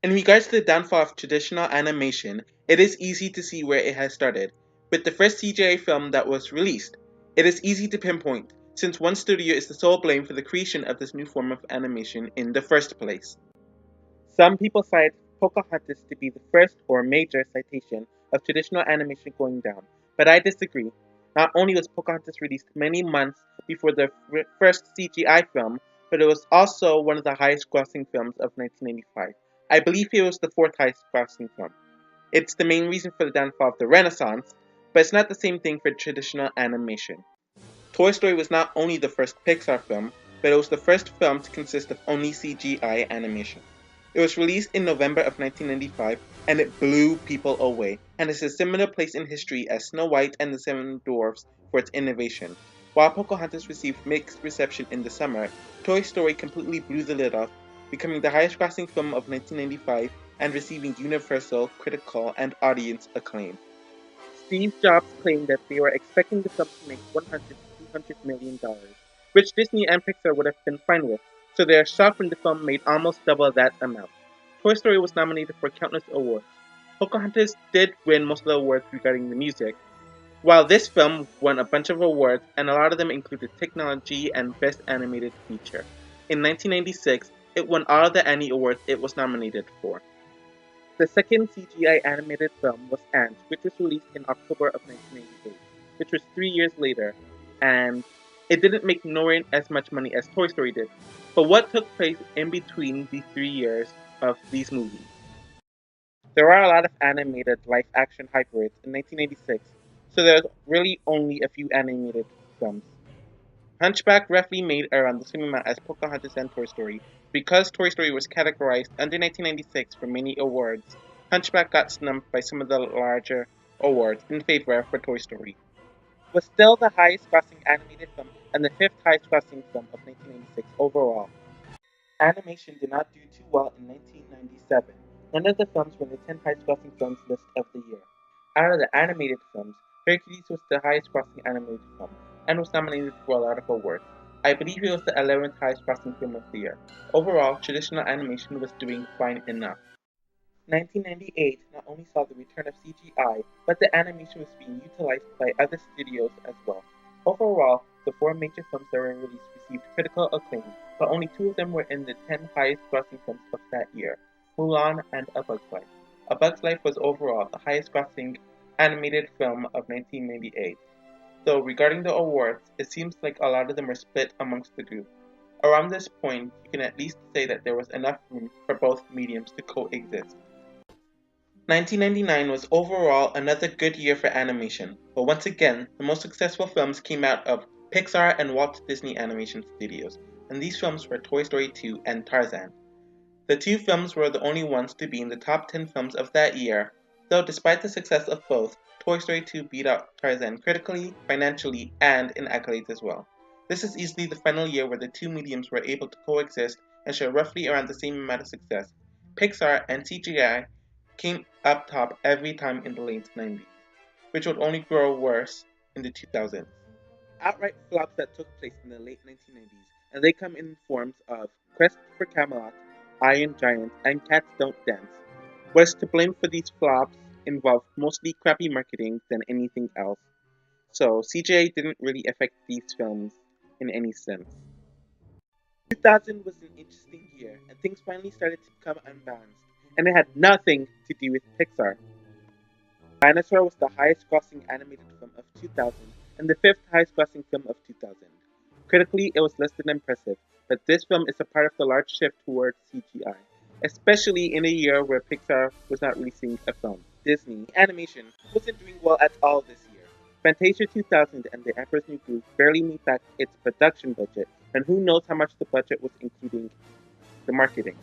In regards to the downfall of traditional animation, it is easy to see where it has started, with the first CGI film that was released. It is easy to pinpoint, since one studio is the sole blame for the creation of this new form of animation in the first place. Some people cite Pocahontas to be the first or major citation of traditional animation going down, but I disagree. Not only was Pocahontas released many months before the first CGI film, but it was also one of the highest grossing films of 1995. I believe it was the fourth highest grossing film. It's the main reason for the downfall of the Renaissance, but it's not the same thing for traditional animation. Toy Story was not only the first Pixar film, but it was the first film to consist of only CGI animation. It was released in November of 1995 and it blew people away, and is a similar place in history as Snow White and the Seven Dwarfs for its innovation. While Pocahontas received mixed reception in the summer, Toy Story completely blew the lid off, becoming the highest grossing film of 1995 and receiving universal critical and audience acclaim. Steve Jobs claimed that they were expecting the film to make $100 to $200 million, which Disney and Pixar would have been fine with, so they are shocked when the film made almost double that amount. Toy Story was nominated for countless awards. Pocahontas did win most of the awards regarding the music, while this film won a bunch of awards, and a lot of them included technology and Best Animated Feature. In 1996, it won all of the Annie Awards it was nominated for. The second CGI animated film was Ants, which was released in October of 1998, which was 3 years later, and it didn't make nowhere as much money as Toy Story did. But what took place in between these 3 years of these movies? There are a lot of animated live action hybrids in 1986, so there's really only a few animated films. Hunchback roughly made around the same amount as Pocahontas and Toy Story. Because Toy Story was categorized under 1996 for many awards, Hunchback got snubbed by some of the larger awards in favor for Toy Story. It was still the highest grossing animated film and the fifth highest grossing film of 1996 overall. Animation did not do too well in 1997. None of the films were in the 10 highest grossing films list of the year. Out of the animated films, Hercules was the highest grossing animated film and was nominated for a lot of awards. I believe it was the 11th highest grossing film of the year. Overall, traditional animation was doing fine enough. 1998 not only saw the return of CGI, but the animation was being utilized by other studios as well. Overall, the four major films that were released received critical acclaim, but only two of them were in the 10 highest grossing films of that year, Mulan and A Bug's Life. A Bug's Life was overall the highest grossing animated film of 1998. So regarding the awards, it seems like a lot of them are split amongst the group. Around this point, you can at least say that there was enough room for both mediums to coexist. 1999 was overall another good year for animation, but once again, the most successful films came out of Pixar and Walt Disney Animation Studios, and these films were Toy Story 2 and Tarzan. The two films were the only ones to be in the top 10 films of that year, though despite the success of both, Toy Story 2 beat out Tarzan critically, financially, and in accolades as well. This is easily the final year where the two mediums were able to coexist and share roughly around the same amount of success. Pixar and CGI came up top every time in the late 90s, which would only grow worse in the 2000s. Outright flops that took place in the late 1990s, and they come in forms of Quest for Camelot, Iron Giant, and Cats Don't Dance. Was to blame for these flops involved mostly crappy marketing than anything else, so CGI didn't really affect these films in any sense. 2000 was an interesting year, and things finally started to become unbalanced, and it had nothing to do with Pixar. Dinosaur was the highest grossing animated film of 2000 and the fifth highest grossing film of 2000. Critically, it was less than impressive, but this film is a part of the large shift towards CGI, especially in a year where Pixar was not releasing a film. Disney animation wasn't doing well at all this year. Fantasia 2000 and The Emperor's New Groove barely meet back its production budget, and who knows how much the budget was including the marketing.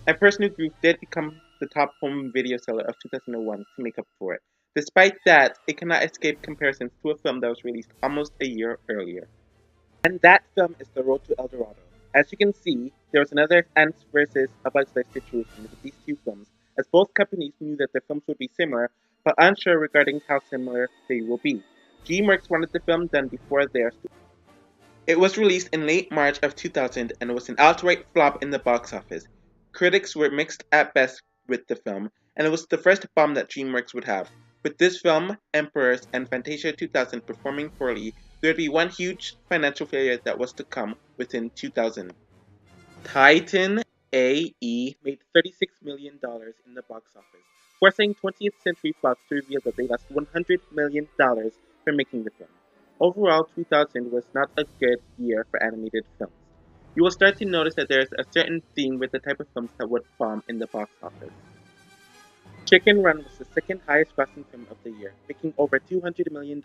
Emperor's New Groove did become the top home video seller of 2001 to make up for it. Despite that, it cannot escape comparisons to a film that was released almost a year earlier. And that film is The Road to El Dorado. As you can see, there was another Ants vs. A Bug's Life situation with these two films, as both companies knew that the films would be similar, but unsure regarding how similar they will be. DreamWorks wanted the film done before theirs. It was released in late March of 2000 and was an outright flop in the box office. Critics were mixed at best with the film, and it was the first bomb that DreamWorks would have. With this film, Emperors, and Fantasia 2000 performing poorly, there would be one huge financial failure that was to come within 2000. Titan AE made $36 million in the box office, forcing 20th Century Fox to reveal that they lost $100 million for making the film. Overall, 2000 was not a good year for animated films. You will start to notice that there is a certain theme with the type of films that would bomb in the box office. Chicken Run was the second highest grossing film of the year, making over $200 million.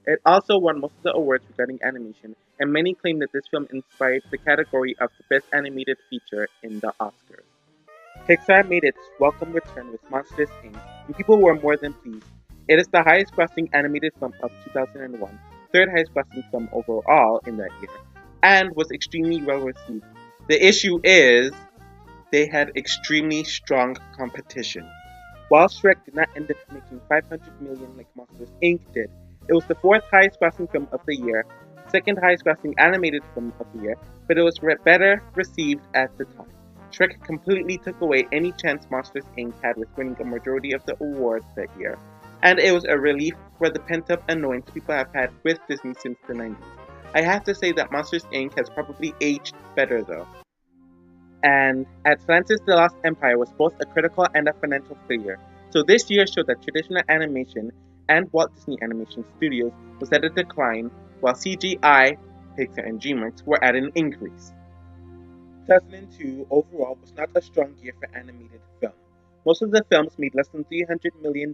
It also won most of the awards regarding animation, and many claim that this film inspired the category of the Best Animated Feature in the Oscars. Pixar made its welcome return with Monsters, Inc., and people were more than pleased. It is the highest grossing animated film of 2001, third highest grossing film overall in that year, and was extremely well received. The issue is, they had extremely strong competition. While Shrek did not end up making $500 million like Monsters, Inc. did, it was the fourth highest grossing film of the year, second highest grossing animated film of the year, but it was better received at the time. Shrek completely took away any chance Monsters, Inc. had with winning a majority of the awards that year, and it was a relief for the pent-up annoyance people have had with Disney since the 90s. I have to say that Monsters, Inc. has probably aged better though. And Atlantis The Lost Empire was both a critical and a financial failure, so this year showed that traditional animation and Walt Disney Animation Studios was at a decline, while CGI, Pixar, and DreamWorks were at an increase. 2002 overall was not a strong year for animated film. Most of the films made less than $300 million,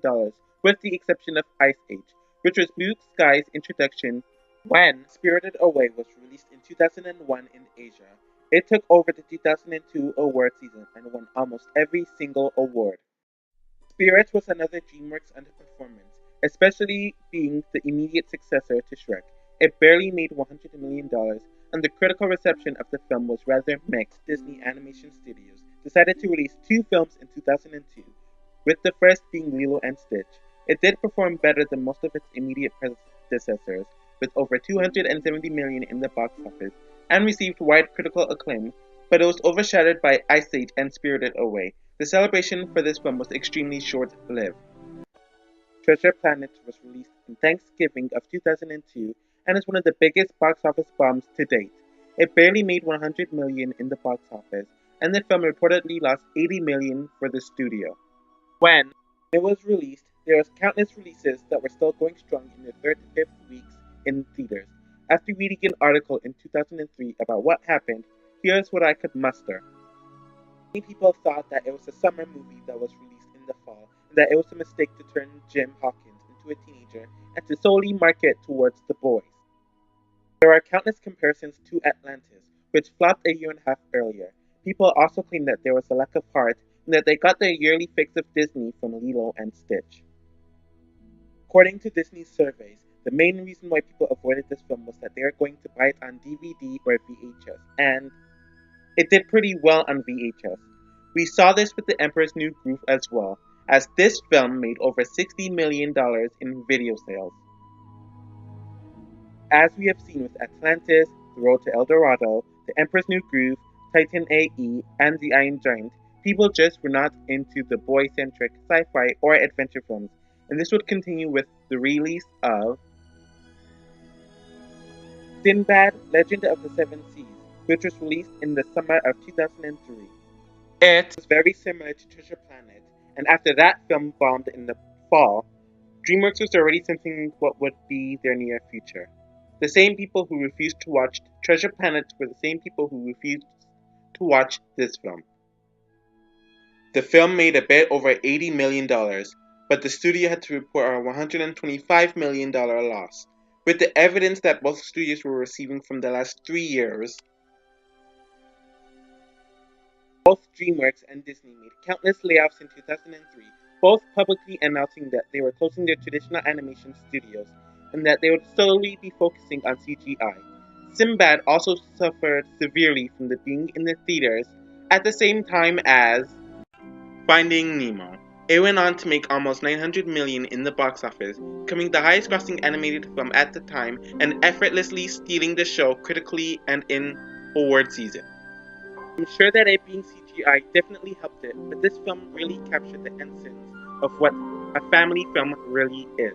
with the exception of Ice Age, which was Blue Sky's introduction when Spirited Away was released in 2001 in Asia. It took over the 2002 award season and won almost every single award. Spirits was another DreamWorks underperformance, especially being the immediate successor to Shrek. It barely made $100 million, and the critical reception of the film was rather mixed. Disney Animation Studios decided to release two films in 2002, with the first being Lilo and Stitch. It did perform better than most of its immediate predecessors, with over $270 million in the box office, and received wide critical acclaim, but it was overshadowed by Ice Age and Spirited Away. The celebration for this film was extremely short-lived. Treasure Planet was released on Thanksgiving of 2002 and is one of the biggest box office bombs to date. It barely made $100 million in the box office, and the film reportedly lost $80 million for the studio. When it was released, there was countless releases that were still going strong in their third to fifth weeks in theaters. After reading an article in 2003 about what happened, here's what I could muster. Many people thought that it was a summer movie that was released in the fall, and that it was a mistake to turn Jim Hawkins into a teenager and to solely market towards the boys. There are countless comparisons to Atlantis, which flopped a year and a half earlier. People also claim that there was a lack of heart and that they got their yearly fix of Disney from Lilo and Stitch. According to Disney's surveys, the main reason why people avoided this film was that they were going to buy it on DVD or VHS, and it did pretty well on VHS. We saw this with The Emperor's New Groove as well, as this film made over $60 million in video sales. As we have seen with Atlantis, The Road to El Dorado, The Emperor's New Groove, Titan AE, and The Iron Giant, people just were not into the boy-centric sci-fi or adventure films, and this would continue with the release of Sinbad, Legend of the Seven Seas, which was released in the summer of 2003. It was very similar to Treasure Planet, and after that film bombed in the fall, DreamWorks was already sensing what would be their near future. The same people who refused to watch Treasure Planet were the same people who refused to watch this film. The film made a bit over $80 million, but the studio had to report a $125 million loss. With the evidence that both studios were receiving from the last 3 years, both DreamWorks and Disney made countless layoffs in 2003, both publicly announcing that they were closing their traditional animation studios and that they would solely be focusing on CGI. Sinbad also suffered severely from the being in the theaters at the same time as Finding Nemo. It went on to make almost $900 million in the box office, becoming the highest grossing animated film at the time and effortlessly stealing the show critically and in award season. I'm sure that it being CGI CGI definitely helped it, but this film really captured the essence of what a family film really is.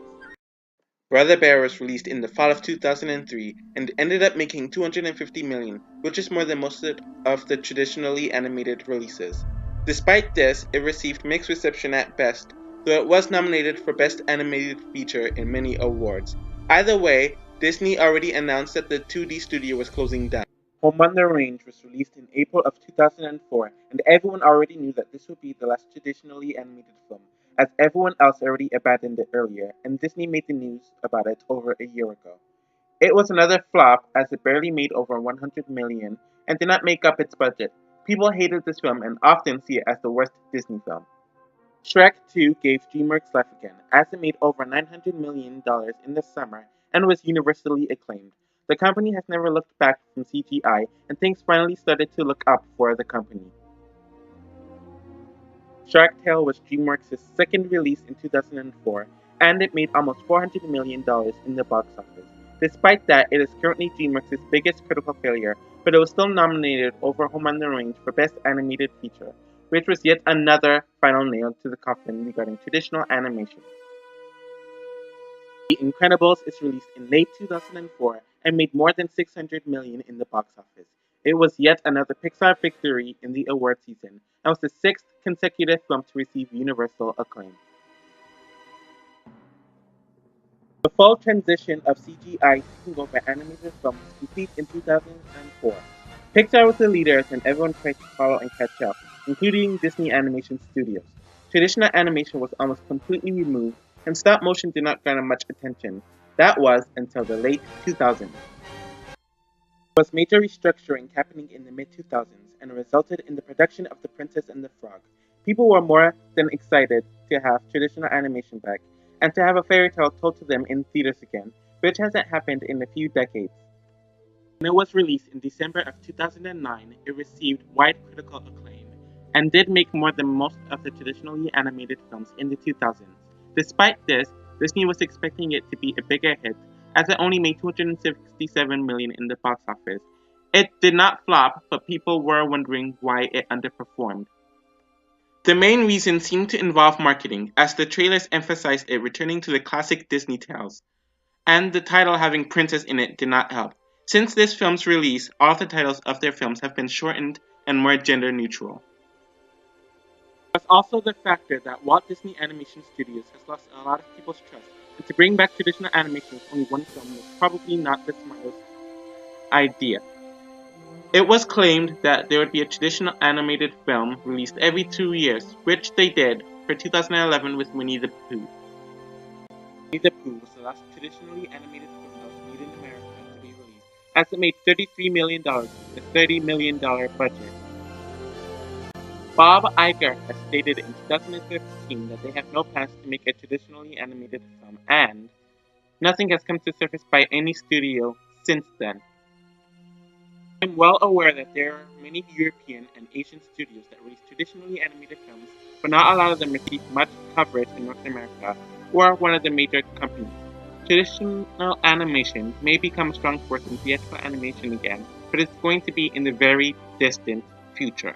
Brother Bear was released in the fall of 2003 and ended up making $250 million, which is more than most of the traditionally animated releases. Despite this, it received mixed reception at best, though it was nominated for Best Animated Feature in many awards. Either way, Disney already announced that the 2D studio was closing down. Home on the Range was released in April of 2004, and everyone already knew that this would be the last traditionally animated film, as everyone else already abandoned it earlier, and Disney made the news about it over a year ago. It was another flop, as it barely made over $100 million and did not make up its budget. People hated this film and often see it as the worst Disney film. Shrek 2 gave DreamWorks life again, as it made over $900 million in the summer and was universally acclaimed. The company has never looked back from CGI, and things finally started to look up for the company. Shark Tale was DreamWorks' second release in 2004, and it made almost $400 million in the box office. Despite that, it is currently DreamWorks' biggest critical failure, but it was still nominated over Home on the Range for Best Animated Feature, which was yet another final nail to the coffin regarding traditional animation. The Incredibles is released in late 2004 and made more than $600 million in the box office. It was yet another Pixar victory in the award season, and was the sixth consecutive film to receive universal acclaim. The full transition of CGI taking over animated films was complete in 2004. Pixar was the leaders and everyone tried to follow and catch up, including Disney Animation Studios. Traditional animation was almost completely removed, and stop motion did not garner much attention. That was until the late 2000s. There was major restructuring happening in the mid-2000s and resulted in the production of The Princess and the Frog. People were more than excited to have traditional animation back, and to have a fairy tale told to them in theaters again, which hasn't happened in a few decades. When it was released in December of 2009, it received wide critical acclaim, and did make more than most of the traditionally animated films in the 2000s. Despite this, Disney was expecting it to be a bigger hit, as it only made $267 million in the box office. It did not flop, but people were wondering why it underperformed. The main reason seemed to involve marketing, as the trailers emphasized it returning to the classic Disney tales, and the title having princess in it did not help. Since this film's release, all of the titles of their films have been shortened and more gender neutral. There was also the factor that Walt Disney Animation Studios has lost a lot of people's trust, and to bring back traditional animation with only one film was probably not the smartest idea. It was claimed that there would be a traditional animated film released every 2 years, which they did for 2011 with Winnie the Pooh. Winnie the Pooh was the last traditionally animated film that was made in America to be released, as it made $33 million with a $30 million budget. Bob Iger has stated in 2015 that they have no plans to make a traditionally animated film, and nothing has come to surface by any studio since then. I'm well aware that there are many European and Asian studios that release traditionally animated films, but not a lot of them receive much coverage in North America or one of the major companies. Traditional animation may become a strong force in theatrical animation again, but it's going to be in the very distant future.